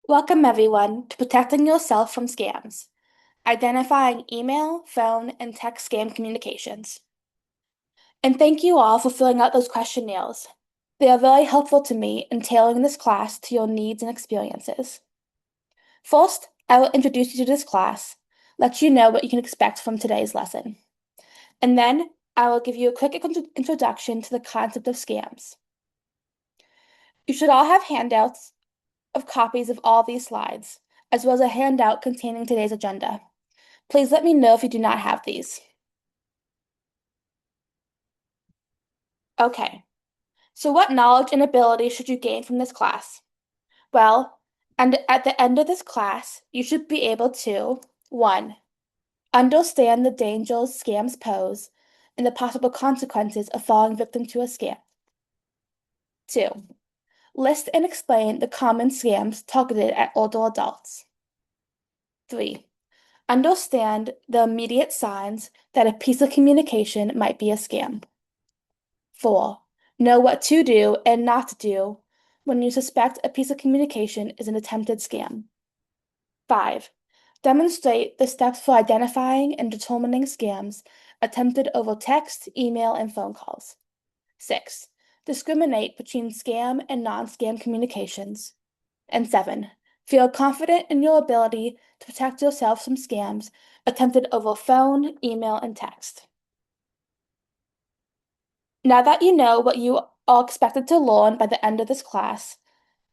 Welcome, everyone, to Protecting Yourself from Scams, identifying email, phone, and text scam communications. And thank you all for filling out those questionnaires. They are very helpful to me in tailoring this class to your needs and experiences. First, I will introduce you to this class, let you know what you can expect from today's lesson. And then I will give you a quick introduction to the concept of scams. You should all have handouts of copies of all these slides, as well as a handout containing today's agenda. Please let me know if you do not have these. Okay, so what knowledge and ability should you gain from this class? Well, and at the end of this class, you should be able to 1. Understand the dangers scams pose and the possible consequences of falling victim to a scam. 2. List and explain the common scams targeted at older adults. 3. Understand the immediate signs that a piece of communication might be a scam. 4. Know what to do and not to do when you suspect a piece of communication is an attempted scam. 5. Demonstrate the steps for identifying and determining scams attempted over text, email, and phone calls. 6. Discriminate between scam and non-scam communications. And 7. Feel confident in your ability to protect yourself from scams attempted over phone, email, and text. Now that you know what you are expected to learn by the end of this class,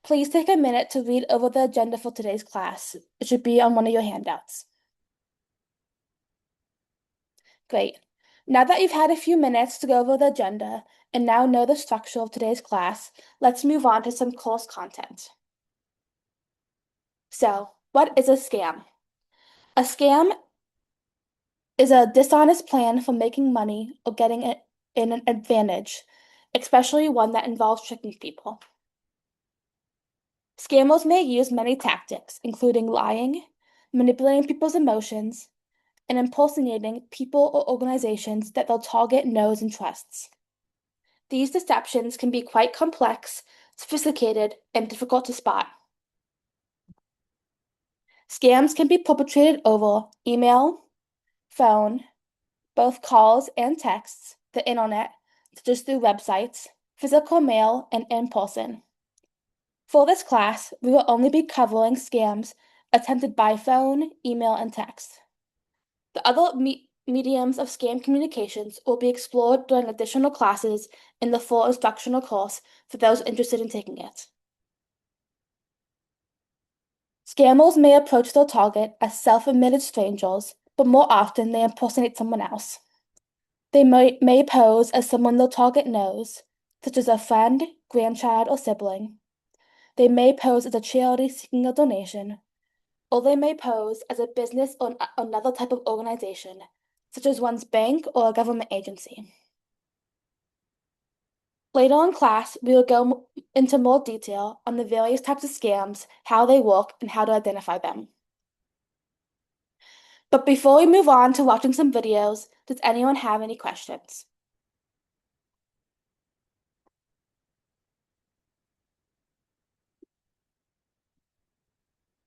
please take a minute to read over the agenda for today's class. It should be on one of your handouts. Great. Now that you've had a few minutes to go over the agenda and now know the structure of today's class, let's move on to some course content. So, what is a scam? A scam is a dishonest plan for making money or getting an advantage, especially one that involves tricking people. Scammers may use many tactics, including lying, manipulating people's emotions, and impersonating people or organizations that they'll target knows and trusts. These deceptions can be quite complex, sophisticated, and difficult to spot. Scams can be perpetrated over email, phone, both calls and texts, the internet, such as through websites, physical mail, and in person. For this class, we will only be covering scams attempted by phone, email, and text. The other mediums of scam communications will be explored during additional classes in the full instructional course for those interested in taking it. Scammers may approach their target as self-admitted strangers, but more often they impersonate someone else. They may pose as someone their target knows, such as a friend, grandchild, or sibling. They may pose as a charity seeking a donation, or they may pose as a business or another type of organization, such as one's bank or a government agency. Later in class, we will go into more detail on the various types of scams, how they work, and how to identify them. But before we move on to watching some videos, does anyone have any questions?